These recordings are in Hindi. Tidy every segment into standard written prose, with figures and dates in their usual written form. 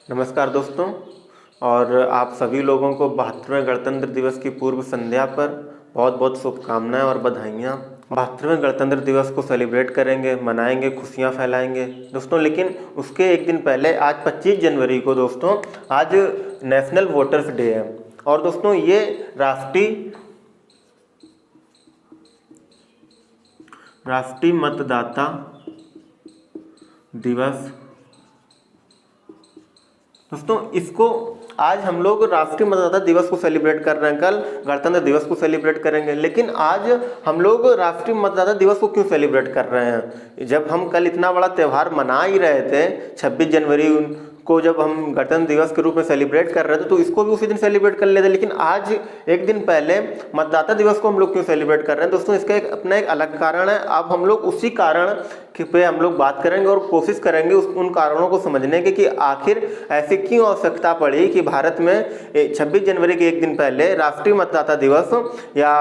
नमस्कार दोस्तों। और आप सभी लोगों को 72वें गणतंत्र दिवस की पूर्व संध्या पर बहुत बहुत शुभकामनाएं और बधाइयाँ। 72वें गणतंत्र दिवस को सेलिब्रेट करेंगे, मनाएंगे, खुशियाँ फैलाएंगे दोस्तों। लेकिन उसके एक दिन पहले आज 25 जनवरी को दोस्तों आज नेशनल वोटर्स डे है। और दोस्तों ये राष्ट्रीय मतदाता दिवस दोस्तों, इसको आज हम लोग राष्ट्रीय मतदाता दिवस को सेलिब्रेट कर रहे हैं। कल गणतंत्र दिवस को सेलिब्रेट करेंगे, लेकिन आज हम लोग राष्ट्रीय मतदाता दिवस को क्यों सेलिब्रेट कर रहे हैं? जब हम कल इतना बड़ा त्यौहार मना ही रहे थे, 26 जनवरी को जब हम गणतंत्र दिवस के रूप में सेलिब्रेट कर रहे थे, तो इसको भी उसी दिन सेलिब्रेट कर लेते। लेकिन आज एक दिन पहले मतदाता दिवस को हम लोग क्यों सेलिब्रेट कर रहे हैं दोस्तों? इसका अपना एक अलग कारण है। अब हम लोग उसी कारण पे हम लोग बात करेंगे और कोशिश करेंगे उन कारणों को समझने की कि आखिर ऐसी क्यों आवश्यकता पड़ी कि भारत में 26 जनवरी के एक दिन पहले राष्ट्रीय मतदाता दिवस या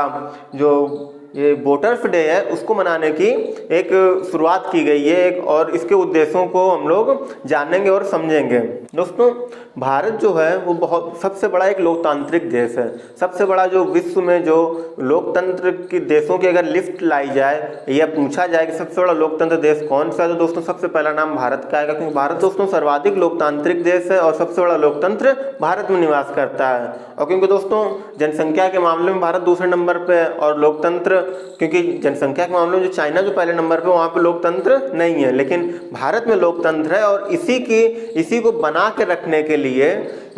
जो ये वोटर्स डे है उसको मनाने की एक शुरुआत की गई है। और इसके उद्देश्यों को हम लोग जानेंगे और समझेंगे। दोस्तों भारत जो है वो बहुत सबसे बड़ा एक लोकतांत्रिक देश है। सबसे बड़ा जो विश्व में जो लोकतंत्र के देशों की अगर लिस्ट लाई जाए या पूछा जाए कि सबसे बड़ा लोकतंत्र देश कौन सा है, तो दोस्तों सबसे पहला नाम भारत का आएगा। क्योंकि भारत दोस्तों सर्वाधिक लोकतांत्रिक देश है और सबसे बड़ा लोकतंत्र भारत में निवास करता है। और क्योंकि दोस्तों जनसंख्या के मामले में भारत दूसरे नंबर पे है और लोकतंत्र, क्योंकि जनसंख्या के मामले में जो चाइना जो पहले नंबर पे, वहाँ पे लोकतंत्र नहीं है, लेकिन भारत में लोकतंत्र है। और इसी को बना के रखने के लिए,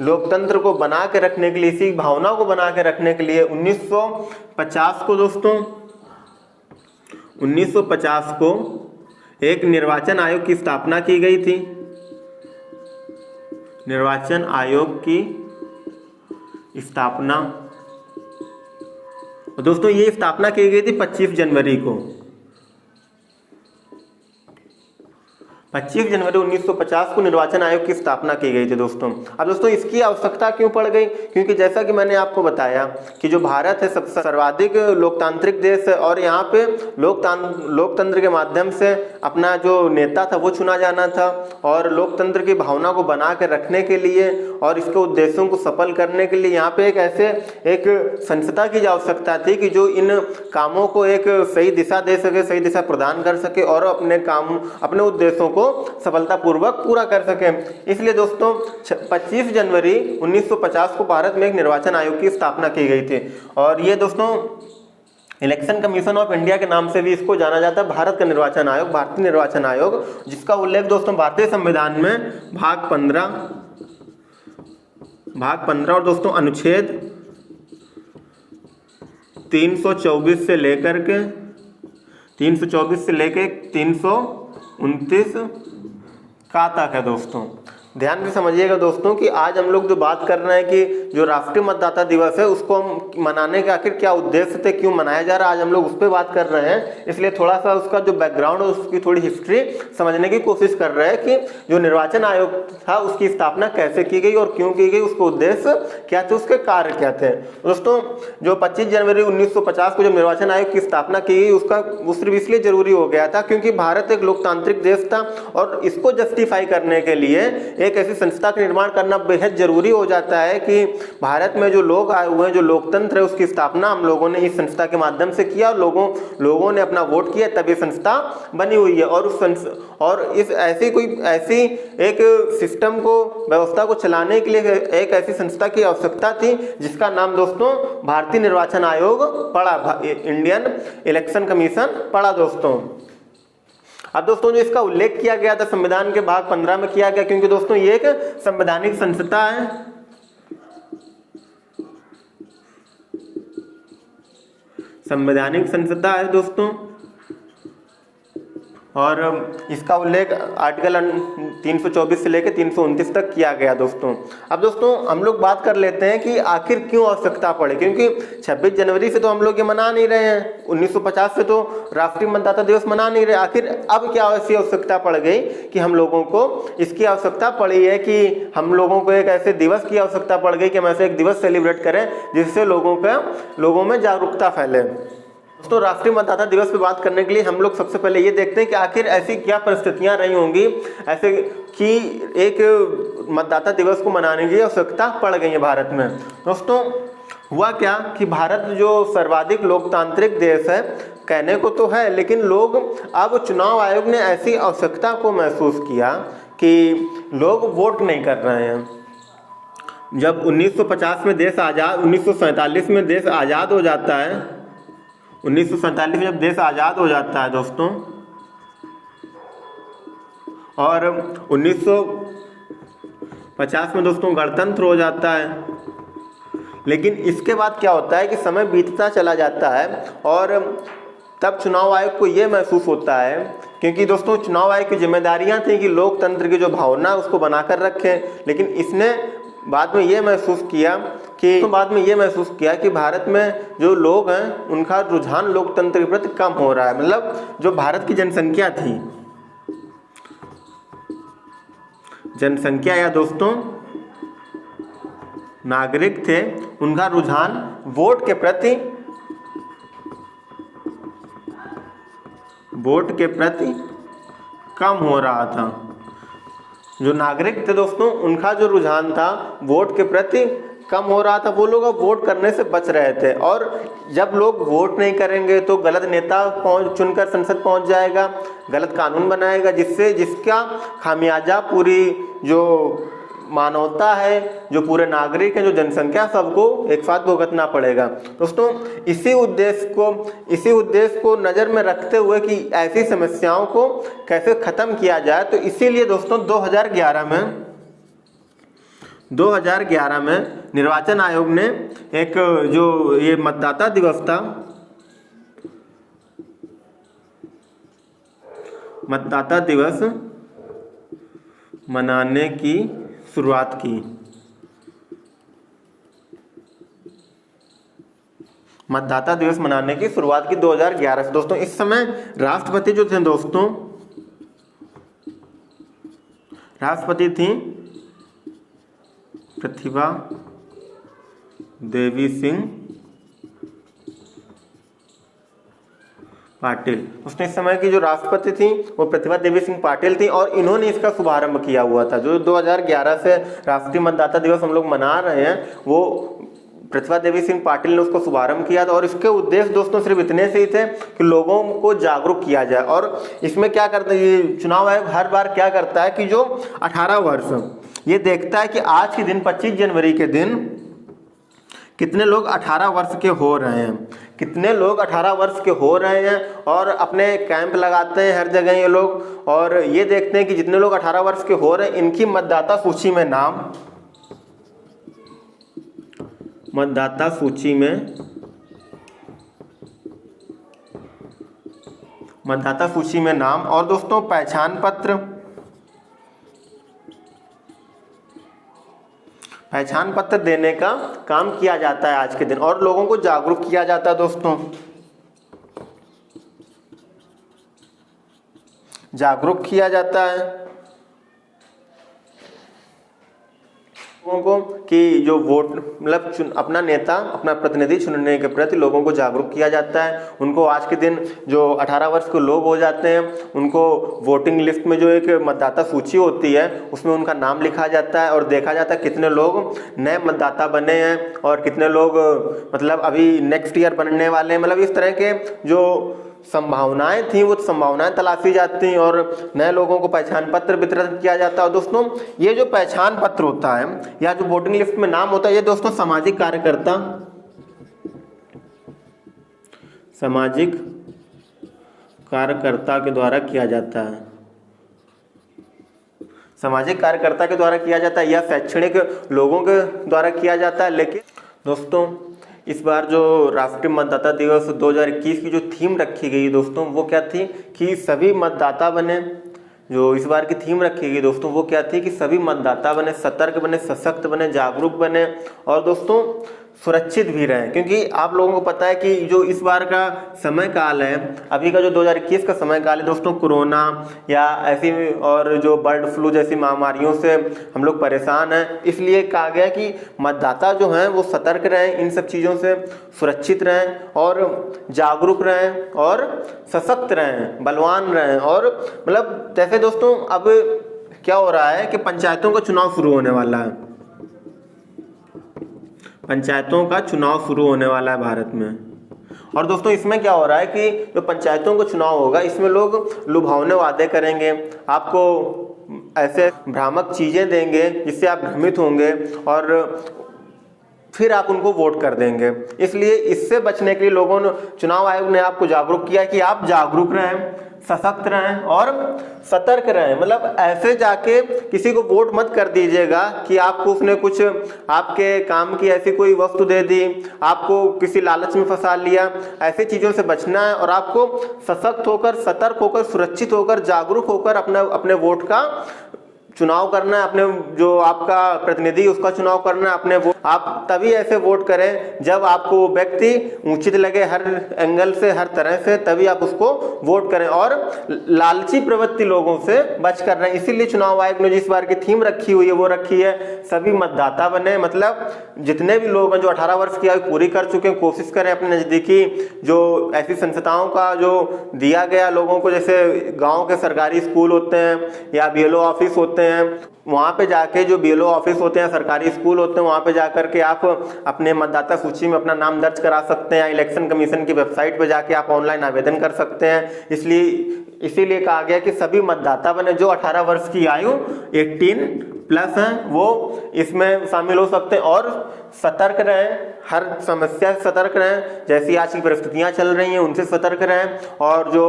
लोकतंत्र को बना के रखने के लिए, इसी भावना को बना के रखने के लिए 1950 को दोस्तों 1950 को एक निर्वाचन आयोग की स्थापना की गई थी। निर्वाचन आयोग की स्थापना दोस्तों ये स्थापना की गई थी 25 जनवरी को। 25 जनवरी 1950 को निर्वाचन आयोग की स्थापना की गई थी दोस्तों। अब दोस्तों इसकी आवश्यकता क्यों पड़ गई? क्योंकि जैसा कि मैंने आपको बताया कि जो भारत है सबसे सर्वाधिक लोकतांत्रिक देश है और यहाँ पे लोकतंत्र के माध्यम से अपना जो नेता था वो चुना जाना था। और लोकतंत्र की भावना को बना के रखने के लिए और इसके उद्देश्यों को सफल करने के लिए यहाँ पे एक संस्था की आवश्यकता थी कि जो इन कामों को एक सही दिशा दे सके, सही दिशा प्रदान कर सके और अपने उद्देश्यों को सफलतापूर्वक पूरा कर सके। इसलिए दोस्तों 25 जनवरी 1950 को भारत में एक निर्वाचन आयोग की स्थापना की गई थी। और ये दोस्तों इलेक्शन कमीशन ऑफ इंडिया के नाम से भी इसको जाना जाता है, भारत का निर्वाचन आयोग, भारतीय निर्वाचन आयोग, जिसका उल्लेख दोस्तों भारतीय संविधान में भाग 15 और दोस्तों अनुच्छेद 324 से लेकर के 329 का तक है दोस्तों। ध्यान से समझिएगा दोस्तों कि आज हम लोग जो बात कर रहे हैं कि जो राष्ट्रीय मतदाता दिवस है उसको हम मनाने के आखिर क्या उद्देश्य थे, क्यों मनाया जा रहा है, आज हम लोग उस पर बात कर रहे हैं। इसलिए थोड़ा सा उसका जो बैकग्राउंड है उसकी थोड़ी हिस्ट्री समझने की कोशिश कर रहे हैं कि जो निर्वाचन आयोग था उसकी स्थापना कैसे की गई और क्यों की गई, उसके उद्देश्य क्या थे, उसके कार्य क्या थे। दोस्तों जो 25 जनवरी 1950 को जब निर्वाचन आयोग की स्थापना की गई उसका सिर्फ इसलिए जरूरी हो गया था क्योंकि भारत एक लोकतांत्रिक देश था और इसको जस्टिफाई करने के लिए एक ऐसी संस्था का निर्माण करना बेहद जरूरी हो जाता है कि भारत में जो लोग आए हुए हैं, जो लोकतंत्र है, उसकी स्थापना हम लोगों ने इस संस्था के माध्यम से किया और लोगों ने अपना वोट किया, तब ये संस्था बनी हुई है। और इस ऐसी एक सिस्टम को, व्यवस्था को चलाने के लिए एक ऐसी संस्था की आवश्यकता थी जिसका नाम दोस्तों भारतीय निर्वाचन आयोग पड़ा, इंडियन इलेक्शन कमीशन पड़ा दोस्तों। अब दोस्तों जो इसका उल्लेख किया गया था संविधान के भाग 15 में किया गया, क्योंकि दोस्तों ये एक संवैधानिक संस्था है। संवैधानिक संस्था है दोस्तों और इसका उल्लेख आर्टिकल 324 से लेकर 329 तक किया गया दोस्तों। अब दोस्तों हम लोग बात कर लेते हैं कि आखिर क्यों आवश्यकता पड़े, क्योंकि 26 जनवरी से तो हम लोग ये मना नहीं रहे हैं, 1950 से तो राष्ट्रीय मतदाता दिवस मना नहीं रहे। आखिर अब क्या ऐसी आवश्यकता पड़ गई कि हम लोगों को इसकी आवश्यकता पड़ी है कि हम लोगों को एक ऐसे दिवस की आवश्यकता पड़ गई कि हम ऐसे एक दिवस सेलिब्रेट करें जिससे लोगों में जागरूकता फैले। दोस्तों राष्ट्रीय मतदाता दिवस पे बात करने के लिए हम लोग सबसे पहले ये देखते हैं कि आखिर ऐसी क्या परिस्थितियां रही होंगी ऐसे कि एक मतदाता दिवस को मनाने की आवश्यकता पड़ गई है भारत में। दोस्तों हुआ क्या कि भारत जो सर्वाधिक लोकतांत्रिक देश है, कहने को तो है, लेकिन लोग अब चुनाव आयोग ने ऐसी आवश्यकता को महसूस किया कि लोग वोट नहीं कर रहे हैं। जब 1950 में देश आज़ाद 1947 में देश आज़ाद हो जाता है, 1947 में जब देश आज़ाद हो जाता है दोस्तों, और 1950 में दोस्तों गणतंत्र हो जाता है, लेकिन इसके बाद क्या होता है कि समय बीतता चला जाता है और तब चुनाव आयोग को ये महसूस होता है, क्योंकि दोस्तों चुनाव आयोग की जिम्मेदारियां थी कि लोकतंत्र की जो भावना उसको बनाकर रखें, लेकिन इसने बाद में ये महसूस किया कि भारत में जो लोग हैं उनका रुझान लोकतंत्र के प्रति कम हो रहा है। मतलब जो भारत की जनसंख्या या दोस्तों नागरिक थे, उनका रुझान वोट के प्रति कम हो रहा था। जो नागरिक थे दोस्तों, उनका जो रुझान था वोट के प्रति कम हो रहा था। वो लोग अब वोट करने से बच रहे थे, और जब लोग वोट नहीं करेंगे तो गलत नेता चुनकर संसद पहुंच जाएगा, गलत कानून बनाएगा, जिसका खामियाजा पूरी जो मानवता है, जो पूरे नागरिक हैं, जो जनसंख्या, सबको एक साथ भुगतना पड़ेगा। दोस्तों इसी उद्देश्य को नज़र में रखते हुए कि ऐसी समस्याओं को कैसे ख़त्म किया जाए, तो इसीलिए दोस्तों 2011 में निर्वाचन आयोग ने एक जो ये मतदाता दिवस था, मतदाता दिवस मनाने की शुरुआत की। मतदाता दिवस मनाने की शुरुआत की 2011 से। दोस्तों इस समय राष्ट्रपति जो थे दोस्तों, राष्ट्रपति थी प्रतिभा देवी सिंह पाटिल। उसने इस समय की जो राष्ट्रपति थी वो प्रतिभा देवी सिंह पाटिल थी, और इन्होंने इसका शुभारंभ किया हुआ था। जो 2011 से राष्ट्रीय मतदाता दिवस हम लोग मना रहे हैं, वो प्रतिभा देवी सिंह पाटिल ने उसको शुभारंभ किया था। और इसके उद्देश्य दोस्तों सिर्फ इतने से ही थे कि लोगों को जागरूक किया जाए। और इसमें क्या करता है चुनाव आयोग, हर बार क्या करता है कि जो 18 वर्ष, ये देखता है कि आज के दिन 25 जनवरी के दिन कितने लोग 18 वर्ष के हो रहे हैं, और अपने कैंप लगाते हैं हर जगह ये लोग, और ये देखते हैं कि जितने लोग 18 वर्ष के हो रहे हैं इनकी मतदाता सूची में नाम और दोस्तों पहचान पत्र देने का काम किया जाता है आज के दिन, और लोगों को जागरूक किया जाता है। दोस्तों जागरूक किया जाता है लोगों को कि जो वोट मतलब अपना नेता, अपना प्रतिनिधि चुनने के प्रति लोगों को जागरूक किया जाता है। उनको आज के दिन जो 18 वर्ष के लोग हो जाते हैं, उनको वोटिंग लिस्ट में जो एक मतदाता सूची होती है उसमें उनका नाम लिखा जाता है, और देखा जाता है कितने लोग नए मतदाता बने हैं और कितने लोग मतलब अभी नेक्स्ट ईयर बनने वाले हैं। मतलब इस तरह के जो संभावनाएं थी वो संभावनाएं तलाशी जाती हैं, और नए लोगों को पहचान पत्र वितरण किया जाता है। दोस्तों ये जो पहचान पत्र होता है या जो वोटिंग लिस्ट में नाम होता है, ये दोस्तों सामाजिक कार्यकर्ता के द्वारा किया जाता है, सामाजिक कार्यकर्ता के द्वारा किया जाता है या शैक्षणिक लोगों के द्वारा किया जाता है। लेकिन दोस्तों इस बार जो राष्ट्रीय मतदाता दिवस 2021 की जो थीम रखी गई दोस्तों, वो क्या थी कि सभी मतदाता बने। जो इस बार की थीम रखी गई दोस्तों वो क्या थी कि सभी मतदाता बने, सतर्क बने, सशक्त बने, जागरूक बने, और दोस्तों सुरक्षित भी रहें, क्योंकि आप लोगों को पता है कि जो इस बार का समय काल है, अभी का जो 2021 का समय काल है दोस्तों, कोरोना या ऐसी और जो बर्ड फ्लू जैसी महामारियों से हम लोग परेशान हैं। इसलिए कहा गया कि मतदाता जो हैं वो सतर्क रहें, इन सब चीज़ों से सुरक्षित रहें और जागरूक रहें और सशक्त रहें, बलवान रहें। और मतलब जैसे दोस्तों अब क्या हो रहा है कि पंचायतों का चुनाव शुरू होने वाला है, पंचायतों का चुनाव शुरू होने वाला है भारत में। और दोस्तों इसमें क्या हो रहा है कि जो पंचायतों का चुनाव होगा इसमें लोग लुभावने वादे करेंगे, आपको ऐसे भ्रामक चीज़ें देंगे जिससे आप भ्रमित होंगे और फिर आप उनको वोट कर देंगे। इसलिए इससे बचने के लिए लोगों ने, चुनाव आयोग ने आपको जागरूक किया कि आप जागरूक रहें, सशक्त रहें और सतर्क रहें। मतलब ऐसे जाके किसी को वोट मत कर दीजिएगा कि आपको उसने कुछ आपके काम की ऐसी कोई वस्तु दे दी, आपको किसी लालच में फंसा लिया। ऐसी चीज़ों से बचना है और आपको सशक्त होकर, सतर्क होकर, सुरक्षित होकर, जागरूक होकर अपने वोट का चुनाव करना है, अपने जो आपका प्रतिनिधि उसका चुनाव करना है अपने वोट। आप तभी ऐसे वोट करें जब आपको वो व्यक्ति उचित लगे, हर एंगल से, हर तरह से, तभी आप उसको वोट करें और लालची प्रवृत्ति लोगों से बच कर रहे हैं। इसीलिए चुनाव आयोग ने जिस बार की थीम रखी हुई है वो रखी है सभी मतदाता बने। मतलब जितने भी लोग हैं जो 18 वर्ष की आयु पूरी कर चुके हैं, कोशिश करें अपने नज़दीकी जो ऐसी संस्थाओं का जो दिया गया लोगों को, जैसे गाँव के सरकारी स्कूल होते हैं या BLO ऑफिस होते हैं, वहाँ पे जाके जो BLO ऑफिस होते हैं, सरकारी स्कूल होते हैं, वहाँ पे जाकर के आप अपने मतदाता सूची में अपना नाम दर्ज करा सकते हैं। इलेक्शन कमीशन की वेबसाइट पे जाके आप ऑनलाइन आवेदन कर सकते हैं। इसीलिए कहा गया कि सभी मतदाता बने, जो 18 वर्ष की आयु 18+ हैं वो इसमें शामिल हो सकते हैं और सतर्क रहें, हर समस्या से सतर्क रहें। जैसी आज की परिस्थितियां चल रही हैं उनसे सतर्क रहें। और जो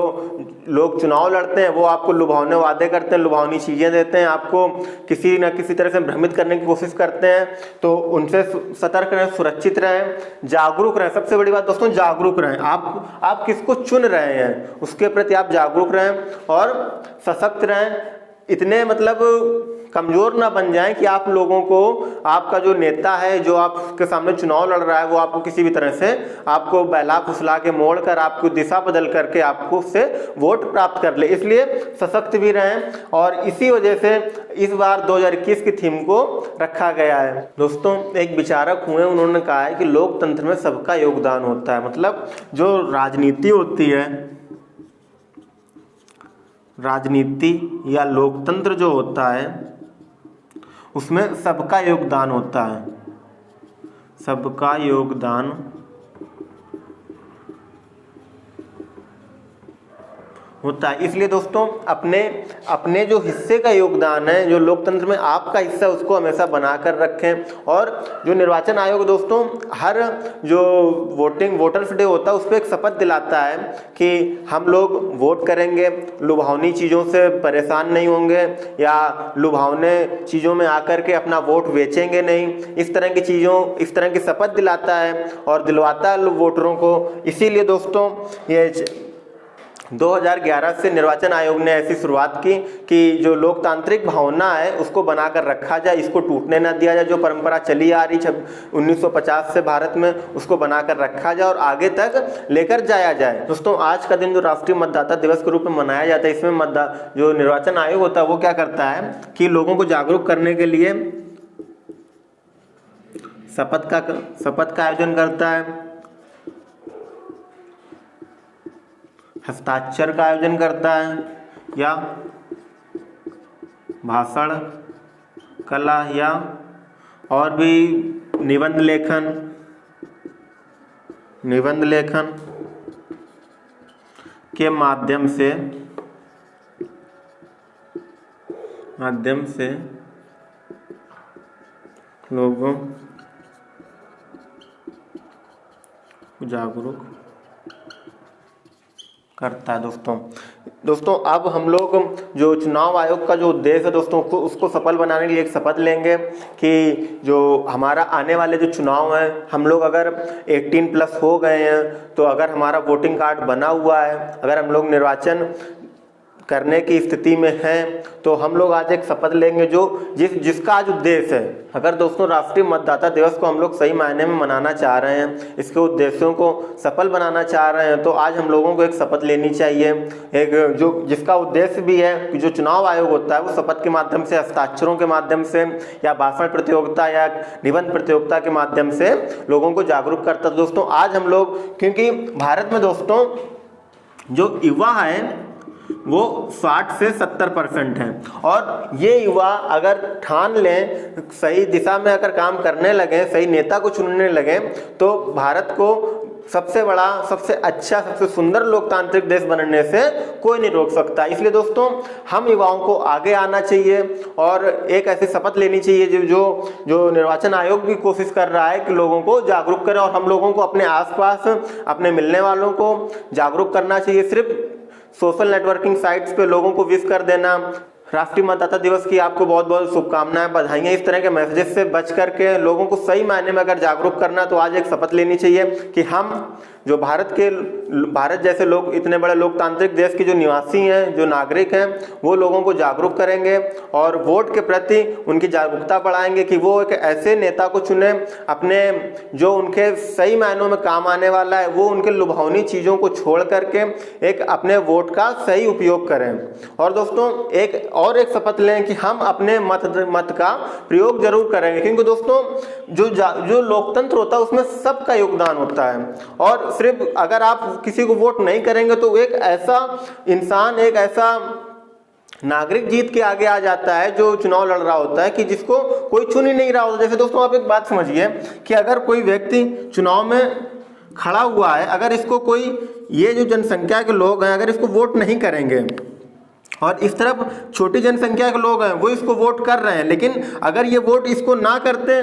लोग चुनाव लड़ते हैं वो आपको लुभावने वादे करते हैं, लुभावनी चीज़ें देते हैं, आपको किसी न किसी तरह से भ्रमित करने की कोशिश करते हैं, तो उनसे सतर्क रहें, सुरक्षित रहें, जागरूक रहें। सबसे बड़ी बात दोस्तों, जागरूक रहें। आप किसको चुन रहे हैं उसके प्रति आप जागरूक रहें और सशक्त रहें। इतने मतलब कमजोर ना बन जाएं कि आप लोगों को, आपका जो नेता है जो आपके सामने चुनाव लड़ रहा है वो आपको किसी भी तरह से आपको बहला फुसला के मोड़ कर, आपको दिशा बदल करके आपको उससे वोट प्राप्त कर ले। इसलिए सशक्त भी रहें और इसी वजह से इस बार 2021 की थीम को रखा गया है। दोस्तों एक विचारक हुए, उन्होंने कहा है कि लोकतंत्र में सबका योगदान होता है। मतलब जो राजनीति होती है, राजनीति या लोकतंत्र जो होता है उसमें सबका योगदान होता है, सबका योगदान होता है। इसलिए दोस्तों अपने जो हिस्से का योगदान है, जो लोकतंत्र में आपका हिस्सा है, उसको हमेशा बनाकर रखें। और जो निर्वाचन आयोग दोस्तों हर जो वोटर्स डे होता है उस पर एक शपथ दिलाता है कि हम लोग वोट करेंगे, लुभावनी चीज़ों से परेशान नहीं होंगे या लुभावने चीज़ों में आकर के अपना वोट बेचेंगे नहीं। इस तरह की शपथ दिलाता है और दिलवाता है वोटरों को। इसीलिए दोस्तों ये 2011 से निर्वाचन आयोग ने ऐसी शुरुआत की कि जो लोकतांत्रिक भावना है उसको बनाकर रखा जाए, इसको टूटने ना दिया जाए। जो परंपरा चली आ रही 1950 से भारत में, उसको बनाकर रखा जाए और आगे तक लेकर जाया जाए। दोस्तों आज का दिन जो राष्ट्रीय मतदाता दिवस के रूप में मनाया जाता है, इसमें जो निर्वाचन आयोग होता है वो क्या करता है कि लोगों को जागरूक करने के लिए शपथ का आयोजन करता है, हस्ताक्षर का आयोजन करता है या भाषण कला या और भी निबंध लेखन के माध्यम से लोगों को जागरूक करता है। दोस्तों अब हम लोग जो चुनाव आयोग का जो उद्देश्य है दोस्तों उसको सफल बनाने के लिए एक शपथ लेंगे कि जो हमारा आने वाले जो चुनाव हैं, हम लोग अगर 18+ हो गए हैं, तो अगर हमारा वोटिंग कार्ड बना हुआ है, अगर हम लोग निर्वाचन करने की स्थिति में हैं, तो हम लोग आज एक शपथ लेंगे जो जिसका आज उद्देश्य है। अगर दोस्तों राष्ट्रीय मतदाता दिवस को हम लोग सही मायने में मनाना चाह रहे हैं, इसके उद्देश्यों को सफल बनाना चाह रहे हैं, तो आज हम लोगों को एक शपथ लेनी चाहिए, एक जो जिसका उद्देश्य भी है कि जो चुनाव आयोग होता है वो शपथ के माध्यम से, हस्ताक्षरों के माध्यम से या भाषण प्रतियोगिता या निबंध प्रतियोगिता के माध्यम से लोगों को जागरूक करता है। दोस्तों आज हम लोग, क्योंकि भारत में दोस्तों जो युवा है वो 60 से 70% हैं, और ये युवा अगर ठान लें, सही दिशा में अगर काम करने लगे, सही नेता को चुनने लगे, तो भारत को सबसे बड़ा, सबसे अच्छा, सबसे सुंदर लोकतांत्रिक देश बनने से कोई नहीं रोक सकता। इसलिए दोस्तों हम युवाओं को आगे आना चाहिए और एक ऐसी शपथ लेनी चाहिए जो निर्वाचन आयोग भी कोशिश कर रहा है कि लोगों को जागरूक करें, और हम लोगों को अपने आसपास अपने मिलने वालों को जागरूक करना चाहिए। सिर्फ सोशल नेटवर्किंग साइट्स पे लोगों को विश कर देना, राष्ट्रीय मतदाता दिवस की आपको बहुत बहुत शुभकामनाएं, बधाइयां, इस तरह के मैसेजेस से बच करके लोगों को सही मायने में अगर जागरूक करना, तो आज एक शपथ लेनी चाहिए कि हम जो भारत जैसे लोग, इतने बड़े लोकतांत्रिक देश के जो निवासी हैं, जो नागरिक हैं, वो लोगों को जागरूक करेंगे और वोट के प्रति उनकी जागरूकता बढ़ाएंगे कि वो एक ऐसे नेता को चुने अपने, जो उनके सही मायनों में काम आने वाला है, वो उनके लुभावनी चीज़ों को छोड़ करके एक अपने वोट का सही उपयोग करें। और दोस्तों एक शपथ लें कि हम अपने मत का प्रयोग जरूर करेंगे, क्योंकि दोस्तों जो लोकतंत्र होता है उसमें सबका योगदान होता है, और सिर्फ अगर आप किसी को वोट नहीं करेंगे तो एक ऐसा इंसान, एक ऐसा नागरिक जीत के आगे आ जाता है जो चुनाव लड़ रहा होता है कि जिसको कोई चुन ही नहीं रहा होता। जैसे दोस्तों आप एक बात समझिए कि अगर कोई व्यक्ति चुनाव में खड़ा हुआ है, अगर इसको कोई, ये जो जनसंख्या के लोग हैं, अगर इसको वोट नहीं करेंगे और इस तरफ छोटी जनसंख्या के लोग हैं वो इसको वोट कर रहे हैं, लेकिन अगर ये वोट इसको ना करते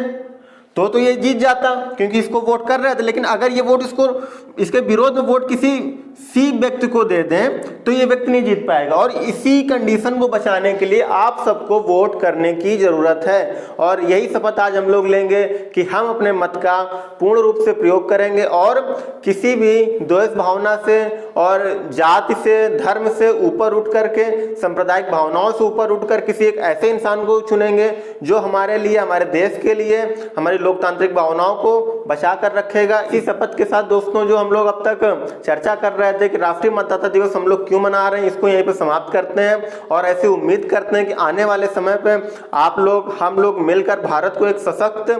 तो ये जीत जाता, क्योंकि इसको वोट कर रहे थे। लेकिन अगर ये वोट इसके विरोध में वोट किसी व्यक्ति को दे दें तो ये व्यक्ति नहीं जीत पाएगा। और इसी कंडीशन को बचाने के लिए आप सबको वोट करने की जरूरत है, और यही शपथ आज हम लोग लेंगे कि हम अपने मत का पूर्ण रूप से प्रयोग करेंगे और किसी भी द्वेष भावना से और जाति से, धर्म से ऊपर उठ करके, सांप्रदायिक भावनाओं से ऊपर उठकर किसी एक ऐसे इंसान को चुनेंगे जो हमारे लिए, हमारे देश के लिए, हमारी लोकतांत्रिक भावनाओं को बचा कर रखेगा। इसी शपथ के साथ दोस्तों जो हम लोग अब तक चर्चा कर रहे थे कि राष्ट्रीय मतदाता दिवस हम लोग क्यों मना रहे हैं, इसको यहीं पे समाप्त करते हैं, और ऐसी उम्मीद करते हैं कि आने वाले समय पे आप लोग, हम लोग मिलकर भारत को एक सशक्त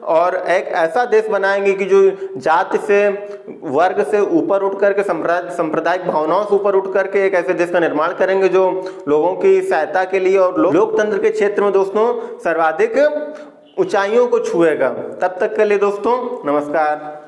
और एक ऐसा देश बनाएंगे कि जो जाति से, वर्ग से ऊपर उठ करके, सांप्रदायिक भावनाओं से ऊपर उठ करके एक ऐसे देश का निर्माण करेंगे जो लोगों की सहायता के लिए और लोकतंत्र के क्षेत्र में दोस्तों सर्वाधिक ऊंचाइयों को छुएगा। तब तक के लिए दोस्तों नमस्कार।